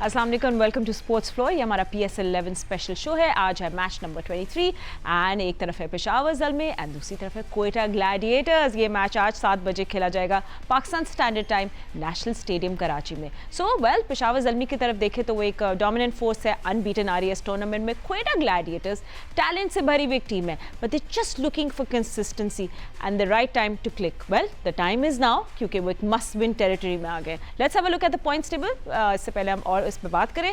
अस्सलाम वालेकुम, welcome to sports floor. ये हमारा PSL 11 स्पेशल शो है। आज है मैच नंबर 23 एंड एक तरफ है पेशावर ज़ल्मी एंड दूसरी तरफ है क्वेटा ग्लैडिएटर्स। ये मैच आज 7 बजे खेला जाएगा Pakistan standard time, national stadium Karachi में। पेशावर ज़ल्मी की तरफ देखें तो वो एक डोमिनेंट फोर्स है, अनबीटन आ रही है इस टूर्नामेंट में। क्वेटा ग्लैडिएटर्स टैलेंट से भरी हुई एक टीम है, but they just looking for consistency and the right time to click. Well, the time is now, क्योंकि वो एक मस्ट विन टेरिटरी में आ गए। Let's have a look at the points table. इससे पहले हम और इस पर बात करें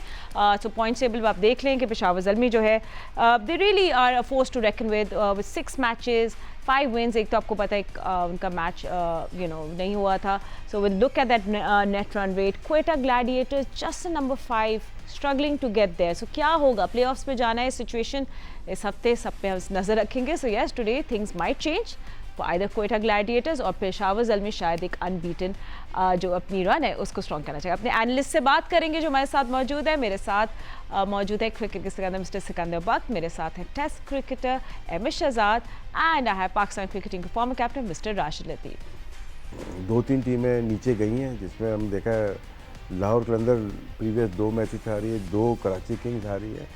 तो पॉइंट्स टेबल आप देख लें कि पेशावर ज़ल्मी जो है they really are a force to reckon with 6 matches 5 wins. एक तो आपको पता है उनका मैच नहीं हुआ था। So will look at that net run rate. Quetta Gladiators just number 5 struggling to get there. So क्या होगा, प्लेऑफ्स में जाना है सिचुएशन इस हफ्ते, सब पे हम नज़र रखेंगे। So yes, today things might change either Quetta Gladiators और पेशावर ज़ल्मी शायद एक अनबीटन जो अपनी रन है उसको स्ट्रॉन्ग करना चाहिए। अपने एनालिस्ट से बात करेंगे जो हमारे साथ मौजूद है। मेरे साथ मौजूद है क्रिकेट के सिकंदर मिस्टर सिकंदर बख्त, मेरे साथ है test cricketer M Shahzad and I have Pakistan cricketing के former captain mister Rashid Latif. 2-3 टीमें नीचे गई हैं, जिसमें हम देखा है लाहौर कलंदर प्रीवियस 2 मैचेस हारी है, 2 कराची किंग्स हारी है,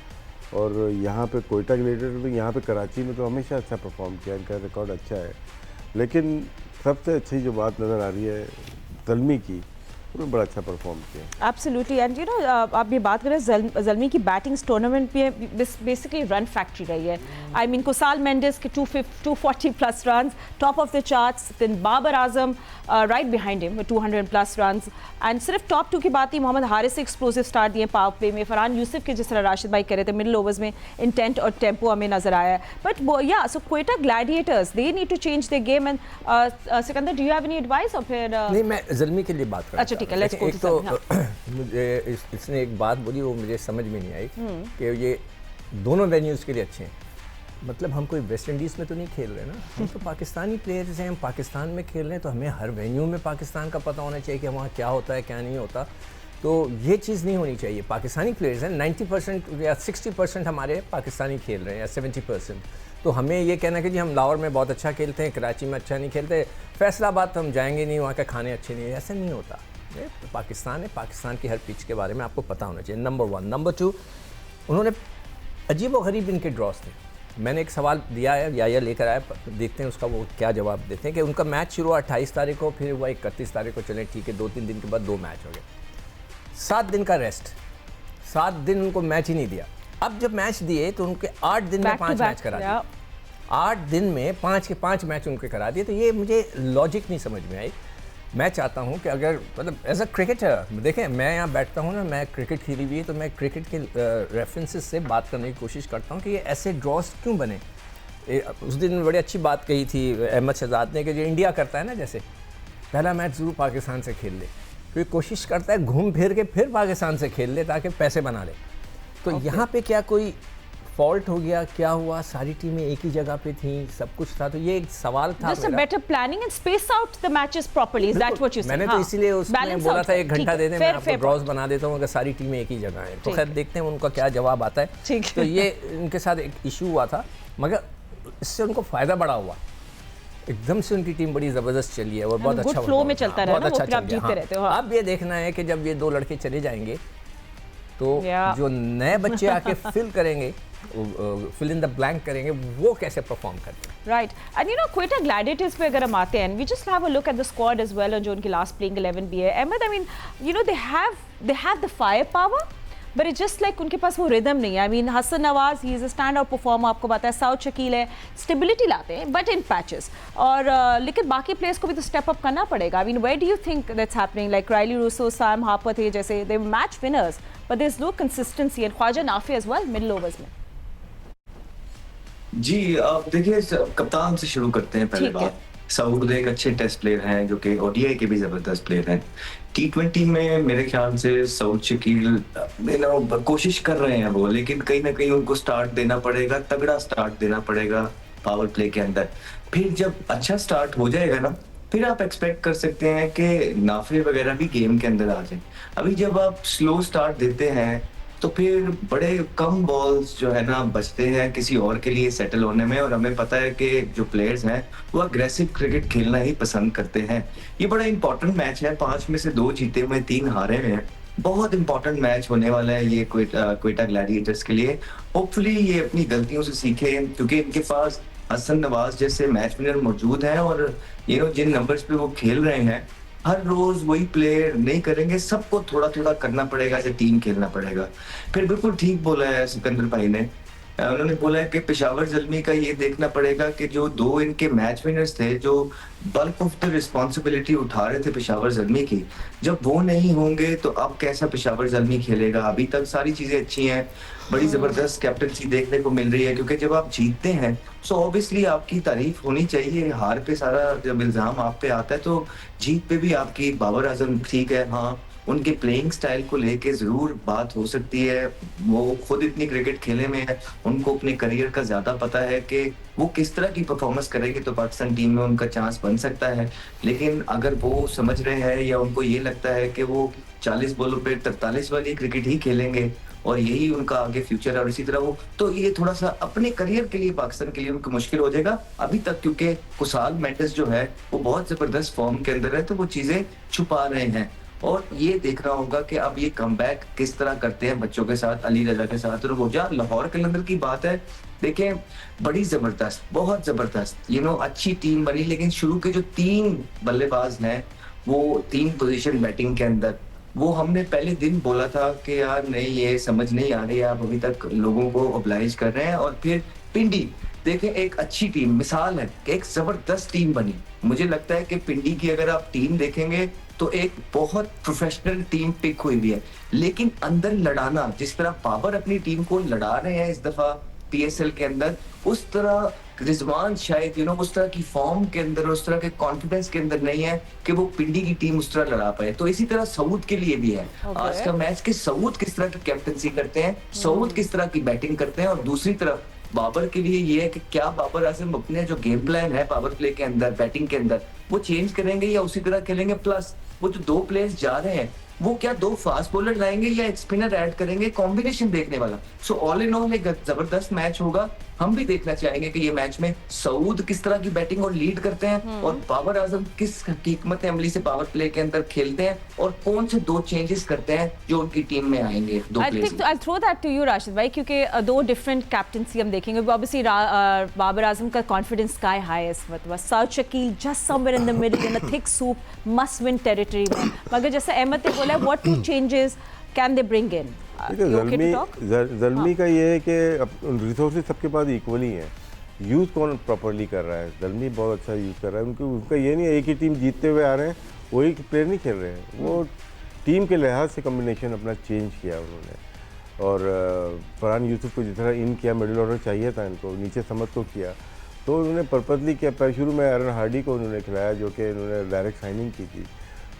और यहाँ पे कोयटा ग्लैडिएटर्स भी यहाँ पे कराची में तो हमेशा अच्छा परफॉर्म किया, इनका रिकॉर्ड अच्छा है। लेकिन सबसे अच्छी जो बात नज़र आ रही है ज़ल्मी की, उन्होंने बड़ा अच्छा परफॉर्म किया। एब्सोल्युटली, एंड यू नो आप ये बात करें ज़ल्मी की बैटिंग टूर्नामेंट में बेसिकली रन फैक्ट्री रही है। आई मीन कुसाल मेंडिस के 240 plus run, top of the charts. Then Babar Azam right behind him with 200 plus run. And सिर्फ टॉप 2 की बात ही, मोहम्मद हारिस से एक्सप्लोसिव स्टार्ट दिए पावर प्ले में। फरहान यूसुफ के जिस तरह राशिद भाई कह रहे थे, मिडिल ओवर्स में इंटेंट और टेम्पो हमें नजर आया है। But yeah so Quetta Gladiators they need to change their game. And Sikandar, do you have any advice? और फिर नहीं, मैं ज़ल्मी के लिए बात कर रहा हूं। अच्छा ठीक है, लेट्स गो। एक तो मुझे इसने एक बात बोली, वो मुझे समझ में नहीं आई कि ये दोनों वेन्यूज़ के लिए अच्छे हैं। मतलब हम कोई वेस्ट इंडीज़ में तो नहीं खेल रहे ना, हम तो पाकिस्तानी प्लेयर्स हैं, हम पाकिस्तान में खेल रहे हैं, तो हमें हर वेन्यू में पाकिस्तान का पता होना चाहिए कि वहाँ क्या होता है क्या नहीं होता। तो ये चीज़ नहीं होनी चाहिए। पाकिस्तानी प्लेयर्स हैं, 90% या 60% हमारे पाकिस्तानी खेल रहे हैं या 70%। तो हमें ये कहना कि जी हम लाहौर में बहुत अच्छा खेलते हैं, कराची में अच्छा नहीं खेलते, फैसलाबाद तो हम जाएंगे नहीं, वहाँ के खाने अच्छे नहीं है, ऐसा नहीं होता। तो पाकिस्तान है, पाकिस्तान की हर पिच के बारे में आपको पता होना चाहिए, नंबर 1। नंबर 2, उन्होंने अजीब व गरीब इनके ड्रॉस थे। मैंने एक सवाल दिया है, या लेकर आया, देखते हैं उसका वो क्या जवाब देते हैं। कि उनका मैच शुरू हुआ 28 तारीख को, फिर हुआ 31 तारीख को। चलें ठीक है, 2-3 दिन के बाद 2 मैच हो गए, 7 दिन का रेस्ट, 7 दिन उनको मैच ही नहीं दिया। अब जब मैच दिए तो उनके 8 दिन में 5 मैच करा दिए, 8 दिन में 5 के 5 मैच उनके करा दिए। तो ये मुझे लॉजिक नहीं समझ में आई। मैं चाहता हूं कि अगर मतलब एज अ क्रिकेटर, देखें मैं यहाँ बैठता हूं ना, मैं क्रिकेट खेली हुई है, तो मैं क्रिकेट के रेफरेंसेस से बात करने की कोशिश करता हूं कि ये ऐसे ड्रॉस क्यों बने। उस दिन बड़ी अच्छी बात कही थी अहमद शहजाद ने कि जो इंडिया करता है ना, जैसे पहला मैच ज़रूर पाकिस्तान से खेल ले, फिर कोशिश करता है घूम फिर के फिर पाकिस्तान से खेल ले ताकि पैसे बना ले। तो यहाँ पे क्या कोई फॉल्ट हो गया, क्या हुआ? सारी टीमें एक ही जगह पे थी, सब कुछ था। तो ये एक सवाल था Just a better planning and space out the matches properly. Is that what you said? मैंने तो इसीलिए उसमें बोला था 1 घंटा दे दें, मैं आपको ड्रॉस बना देता हूँ अगर सारी टीमें एक ही जगह हैं। तो खैर देखते हैं उनका क्या जवाब आता है। तो ये इनके साथ एक इशू हुआ था, मगर इससे उनको फ़ायदा बड़ा हुआ। एकदम से उनकी टीम बड़ी ज़बरदस्त चली है और बहुत अच्छा फ्लो में चलता रहा, बहुत अच्छा आप जीतते रहते हो। अब ये देखना है कि जब ये 2 लड़के चले जाएंगे तो जो नए बच्चे आके फिल इन द ब्लैंक करेंगे, वो कैसे परफॉर्म करते हैं। Right, and you know Quetta gladiators पे अगर हम आते हैं, we just have a look at the squad as well, और जो उनकी लास्ट प्लेइंग 11 भी है। Ahmad, I mean you know they have the fire power, but it just like उनके पास वो रिदम नहीं है। I mean Hasan Nawaz, he is a stand out performer, आपको पता है। साउथ शकील है, स्टेबिलिटी लाते हैं बट इन पैचेस। और लेकिन बाकी प्लेयर्स को भी तो स्टेप अप करना पड़ेगा। I mean where do you think that's happening? Like Rilee Rossouw, Sam Harper थे जैसे, they match winners, but there is no consistency. And Khawaja Nafay as well middle overs में। जी, आप देखिए, कप्तान से शुरू करते हैं। पहले बात, सऊद एक अच्छे टेस्ट प्लेयर हैं जो कि ओडीआई के भी जबरदस्त प्लेयर हैं। T20 में मेरे ख्याल से सऊद शकील कोशिश कर रहे हैं वो, लेकिन कहीं ना कहीं उनको स्टार्ट देना पड़ेगा, तगड़ा स्टार्ट देना पड़ेगा पावर प्ले के अंदर। फिर जब अच्छा स्टार्ट हो जाएगा ना, फिर आप एक्सपेक्ट कर सकते हैं कि नाफे वगैरह भी गेम के अंदर आ जाए। अभी जब आप स्लो स्टार्ट देते हैं तो फिर बड़े कम बॉल्स जो है ना बचते हैं किसी और के लिए सेटल होने में। और हमें पता है कि जो प्लेयर्स हैं वो अग्रेसिव क्रिकेट खेलना ही पसंद करते हैं। ये बड़ा इंपॉर्टेंट मैच है, 5 में से 2 जीते हुए 3 हारे हुए हैं। बहुत इंपॉर्टेंट मैच होने वाला है ये क्वेटा ग्लैडिएटर्स के लिए। होपफुली ये अपनी गलतियों से सीखे, क्योंकि इनके पास हसन नवाज जैसे मैच विनर मौजूद हैं, और जिन नंबर्स पे वो खेल रहे हैं, हर रोज वही प्लेयर नहीं करेंगे, सबको थोड़ा थोड़ा करना पड़ेगा, ऐसे टीम खेलना पड़ेगा। फिर बिल्कुल ठीक बोला है सिकंदर भाई ने, उन्होंने बोला है कि पेशावर ज़ल्मी का ये देखना पड़ेगा कि जो 2 इनके मैच विनर्स थे, जो बल्क ऑफ द रिस्पॉन्सिबिलिटी उठा रहे थे पेशावर ज़ल्मी की, जब वो नहीं होंगे तो अब कैसा पेशावर ज़ल्मी खेलेगा। अभी तक सारी चीजें अच्छी हैं, बड़ी जबरदस्त कैप्टनसी देखने को मिल रही है, क्योंकि जब आप जीतते हैं सो ऑब्वियसली आपकी तारीफ होनी चाहिए। हार पे सारा जब इल्जाम आप पे आता है, तो जीत पे भी आपकी। बाबर आजम ठीक है, हाँ उनके प्लेइंग स्टाइल को लेके जरूर बात हो सकती है, वो खुद इतनी क्रिकेट खेले में है, उनको अपने करियर का ज्यादा पता है कि वो किस तरह की परफॉर्मेंस करेंगे तो पाकिस्तान टीम में उनका चांस बन सकता है। लेकिन अगर वो समझ रहे हैं या उनको ये लगता है कि वो 40 बॉलों पे 43 वाली क्रिकेट ही खेलेंगे और यही उनका आगे फ्यूचर है, और इसी तरह वो, तो ये थोड़ा सा अपने करियर के लिए पाकिस्तान के लिए उनको मुश्किल हो जाएगा अभी तक, क्योंकि कुसाल मेंडिस जो है वो बहुत जबरदस्त फॉर्म के अंदर है, तो वो चीजें छुपा रहे हैं। और ये देखना होगा कि अब ये कमबैक किस तरह करते हैं बच्चों के साथ, अली रजा के साथ। और वो जा लाहौर कलंदर की बात है, देखें बड़ी जबरदस्त, बहुत जबरदस्त अच्छी टीम बनी, लेकिन शुरू के जो 3 बल्लेबाज हैं वो 3 पोजीशन बैटिंग के अंदर, वो हमने पहले दिन बोला था कि यार नहीं ये समझ नहीं आ रही है, आप अभी तक लोगों को ऑब्लाइज कर रहे हैं। और फिर पिंडी देखें, एक अच्छी टीम, मिसाल है कि एक जबरदस्त टीम बनी। मुझे लगता है कि पिंडी की अगर आप टीम देखेंगे तो एक बहुत प्रोफेशनल टीम पिक हुई हुई है, लेकिन अंदर लड़ाना, जिस तरह बाबर अपनी टीम को लड़ा रहे हैं इस दफा पीएसएल के अंदर, उस तरह रिजवान शायद उस तरह की फॉर्म के अंदर, उस तरह के कॉन्फिडेंस के अंदर नहीं है कि वो पिंडी की टीम उस तरह लड़ा पाए। तो इसी तरह सऊद के लिए भी है आज का मैच कि सऊद किस तरह की कैप्टनसी करते हैं, सऊद किस तरह की बैटिंग करते हैं, और दूसरी तरफ बाबर के लिए ये है कि क्या बाबर आजम अपने जो गेम प्लान है पावर प्ले के अंदर, बैटिंग के अंदर, वो चेंज करेंगे या उसी तरह खेलेंगे। प्लस वो जो 2 प्लेयर्स जा रहे हैं वो क्या 2 फास्ट बॉलर लाएंगे या एक स्पिनर ऐड करेंगे, कॉम्बिनेशन देखने वाला। सो ऑल इन ऑल एक जबरदस्त मैच होगा। हम भी देखना चाहेंगे कि ये मैच में सऊद किस तरह की बैटिंग और लीड करते हैं, और बाबर आजम किस हिकमत अमली से पावर प्ले के अंदर खेलते हैं, और कौन से 2 चेंजेस करते हैं जो उनकी टीम में आएंगे। 2 players. I throw that to you Rashid भाई, क्योंकि 2 डिफरेंट कैप्टनसी हम देखेंगे। ऑब्वियसली बाबर आजम का कॉन्फिडेंस स्काई हाई इस वक्त, Saud Shakeel just somewhere in the middle in a thick soup must win territory में। मगर जैसे अहमद ने बोला, what 2 changes can they bring in? Zalmi का ये है कि रिसोर्सेज सबके पास इक्वली हैं, यूज़ कौन प्रॉपरली कर रहा है। ज़ल्मी बहुत अच्छा यूज़ कर रहा है, उनका ये नहीं है एक ही टीम जीतते हुए आ रहे हैं वही प्लेयर नहीं खेल रहे हैं, वो टीम के लिहाज से कम्बिनेशन अपना चेंज किया उन्होंने। और फरहान यूसुफ को जिस तरह इन किया, मिडिल ऑर्डर चाहिए था इनको, नीचे समझ को किया, तो उन्होंने पर्पजली किया। पहले शुरू में एरन हार्डी को उन्होंने खिलाया, जो कि उन्होंने डायरेक्ट साइनिंग की थी।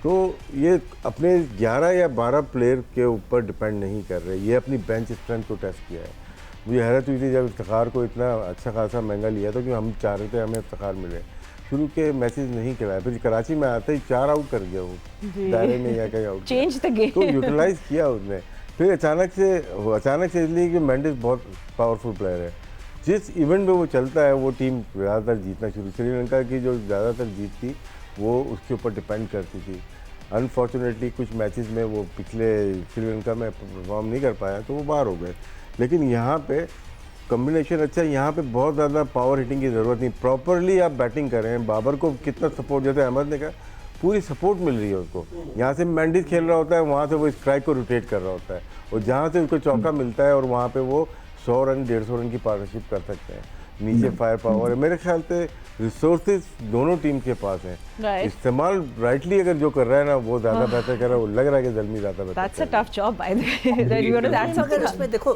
तो ये अपने 11 या 12 प्लेयर के ऊपर डिपेंड नहीं कर रहे, ये अपनी बेंच स्ट्रेंथ को टेस्ट किया है। मुझे हैरत हुई थी जब इफ्तिखार को इतना अच्छा खासा महंगा लिया था, क्योंकि हम चाह रहे थे हमें इफ्तिखार मिले। शुरू के मैचेस नहीं खिलाए, फिर कराची में आते ही 4 आउट कर गया वो, दायरे में या कहीं आउट चेंज द गेम, तो यूटिलाइज किया उसने। फिर अचानक से इसलिए कि मेंडिस बहुत पावरफुल प्लेयर है, जिस इवेंट में वो चलता है वो टीम ज़्यादातर जीतना शुरू। श्रीलंका की जो ज़्यादातर जीत थी वो उसके ऊपर डिपेंड करती थी। अनफॉर्चुनेटली कुछ मैचेस में वो पिछले श्रीलंका में परफॉर्म नहीं कर पाया, तो वो बाहर हो गए। लेकिन यहाँ पे कम्बिनेशन अच्छा है, यहाँ पे बहुत ज़्यादा पावर हिटिंग की ज़रूरत नहीं, प्रॉपरली आप बैटिंग करें। बाबर को कितना सपोर्ट, जैसे अहमद ने कहा, पूरी सपोर्ट मिल रही है उसको। यहाँ से मेंडिस खेल रहा होता है, वहाँ से वो स्ट्राइक को रोटेट कर रहा होता है, और जहाँ से उसको चौका मिलता है और वहाँ पे वो 100 रन 150 रन की पार्टनरशिप कर सकते हैं। नीचे फायर पावर है, मेरे ख्याल से रिसोर्सेज दोनों टीम के पास हैं। इस्तेमाल राइटली अगर जो कर रहा है ना वो ज़्यादा बेहतर कर रहा है, वो लग रहा है कि ज़ल्मी ज़्यादा बेहतर। That's a tough job by the way. अगर उसमें देखो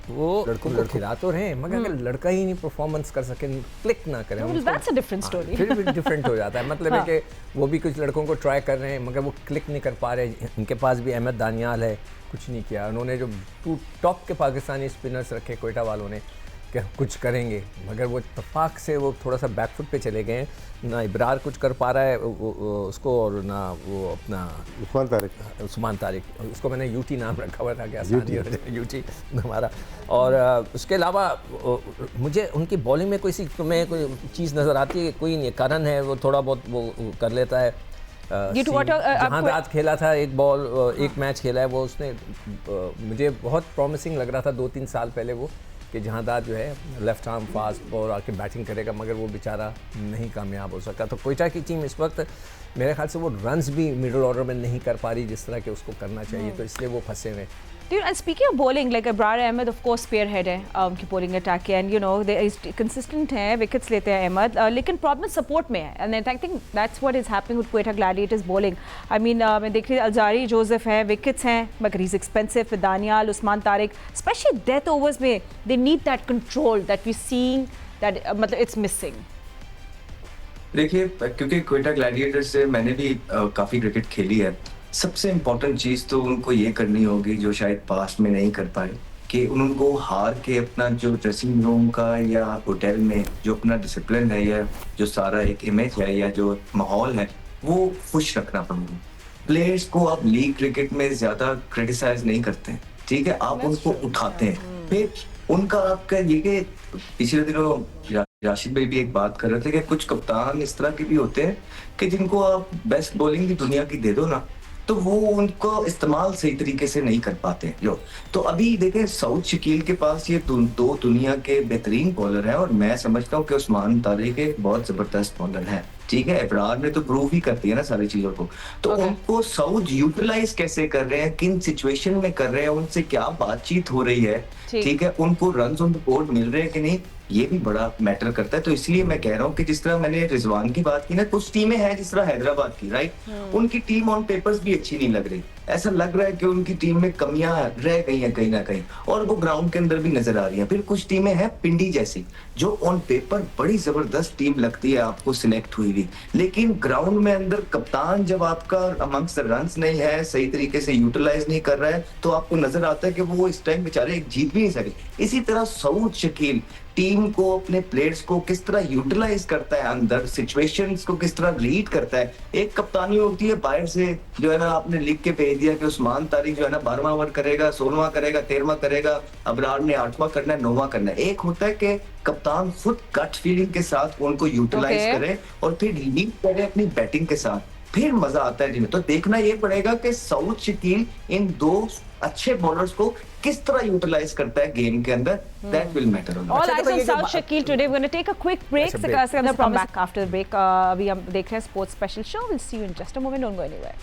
वो लड़कों को खिला तो रहे हैं, मगर अगर लड़का ही नहीं परफॉर्मेंस कर सके, क्लिक ना करें, that's a different story. फिर भी डिफरेंट हो जाता है। मतलब है कि वो भी कुछ लड़कों को ट्राई कर रहे हैं मगर वो क्लिक नहीं कर पा रहे। इनके पास भी अहमद दानियाल है, कुछ नहीं किया उन्होंने। जो 2 टॉप के पाकिस्तानी स्पिनर्स रखे कोयटा वालों ने कि कुछ करेंगे, मगर वो इत्तेफाक से वो थोड़ा सा बैकफुट पे चले गए। ना इब्रार कुछ कर पा रहा है उसको, और ना वो अपना उस्मान तारिक, उसको मैंने यूटी नाम रखा हुआ था कि आसानी हो जाए, यूटी हमारा। और उसके अलावा मुझे उनकी बॉलिंग में कोई चीज़ नज़र आती है, कोई नहीं कारण है, वो थोड़ा बहुत वो कर लेता है। Due to what, जहांदाद खेला था एक बॉल, एक मैच खेला है वो उसने, मुझे बहुत प्रॉमिसिंग लग रहा था 2-3 साल पहले वो, कि जहांदाद जो है लेफ्ट आर्म फास्ट और आके बैटिंग करेगा, मगर वो बेचारा नहीं कामयाब हो सका। तो कोयटा की टीम इस वक्त मेरे ख्याल से वो रन्स भी मिडिल ऑर्डर में नहीं कर पा रही जिस तरह के उसको करना चाहिए, तो इसलिए वो फंसे हुए। Dude, and speaking of bowling, like Abrar Ahmed, of course, spearhead है उनकी bowling attack के, and you know they is consistent हैं, wickets लेते हैं अहमद, लेकिन problem support में है, and I think that's what is happening with Quetta Gladiators bowling. I mean, मैं देख रही हूँ अलजारी जोसेफ है, wickets हैं, मगर he's expensive, with Daniyal, Usman Tariq, especially death overs में, they need that control that we're seeing that मतलब it's missing. देखिए, क्योंकि क्वेटा ग्लैडिएटर से मैंने भी काफी क्रिकेट खेली है, सबसे इम्पोर्टेंट चीज तो उनको ये करनी होगी जो शायद पास्ट में नहीं कर पाए, कि उनको हार के अपना जो ड्रेसिंग रूम का या होटल में जो अपना डिसिप्लिन है या जो सारा एक इमेज है या जो माहौल है वो खुश रखना पड़ेगा। प्लेयर्स को आप लीग क्रिकेट में ज्यादा क्रिटिसाइज नहीं करते हैं, ठीक है, आप उनको उठाते हैं। फिर उनका आपका ये कि पिछले दिनों राशिद भाई भी एक बात कर रहे थे कि कुछ कप्तान इस तरह के भी होते हैं कि जिनको आप बेस्ट बॉलिंग की दुनिया की दे दो ना, तो वो उनको इस्तेमाल सही तरीके से नहीं कर पाते लोग। तो अभी देखें, सऊद शकील के पास ये दो दुनिया के बेहतरीन बॉलर हैं, और मैं समझता हूँ कि उस्मान तारिक एक बहुत जबरदस्त बॉलर है, ठीक है। इब्रार ने तो प्रूव ही कर दिया ना सारी चीजों को, तो उनको सऊद यूटिलाइज कैसे कर रहे हैं, किन सिचुएशन में कर रहे हैं, उनसे क्या बातचीत हो रही है, ठीक है, उनको रन ऑन द बोर्ड मिल रहे हैं कि नहीं, ये भी बड़ा मैटर करता है। तो इसलिए मैं कह रहा हूँ कि जिस तरह मैंने रिजवान की बात की ना, कुछ टीमें हैं जिस तरह हैदराबाद की, राइट, उनकी टीम ऑन पेपर्स भी अच्छी नहीं लग रही, ऐसा लग रहा है कि उनकी टीम में कमियां रह गई हैं कहीं ना कहीं, और वो ग्राउंड के अंदर भी नजर आ रही हैं। फिर कुछ टीमें हैं पिंडी जैसी, जो ऑन पेपर बड़ी जबरदस्त टीम लगती है आपको सिलेक्ट हुई हुई, लेकिन ग्राउंड में अंदर कप्तान जब आपका अमंग्स द रन्स नहीं है, सही तरीके से यूटिलाइज नहीं कर रहा है, तो आपको नजर आता है कि वो इस टाइम बेचारे एक जीत भी नहीं सके। इसी तरह सऊद शकील टीम को, अपने प्लेयर्स को किस तरह यूटिलाइज करता है, अंदर सिचुएशंस को किस तरह रीड करता है। एक कप्तानी होती है बाहर से जो है ना, आपने लिख के भेज दिया कि उस्मान तारिक जो है ना 12वां ओवर करेगा, 16वां करेगा, 13वां करेगा, अबरार ने 8वां करना है, 9वां करना है। एक होता है कि कप्तान खुद गट फीलिंग के साथ उनको यूटिलाइज करे और फिर लीड करे अपनी बैटिंग के साथ, फिर मजा आता है जिन्हें। तो देखना ये पड़ेगा कि सऊद शकील इन दो अच्छे बॉलर्स को किस तरह यूटिलाइज करता है गेम के अंदर, that will matter a lot. All eyes on Saud Shakil today. We're going to take a quick break. Come back after the break. अभी हम देख रहे हैं sports special show. We'll see you in just a moment. Don't go anywhere.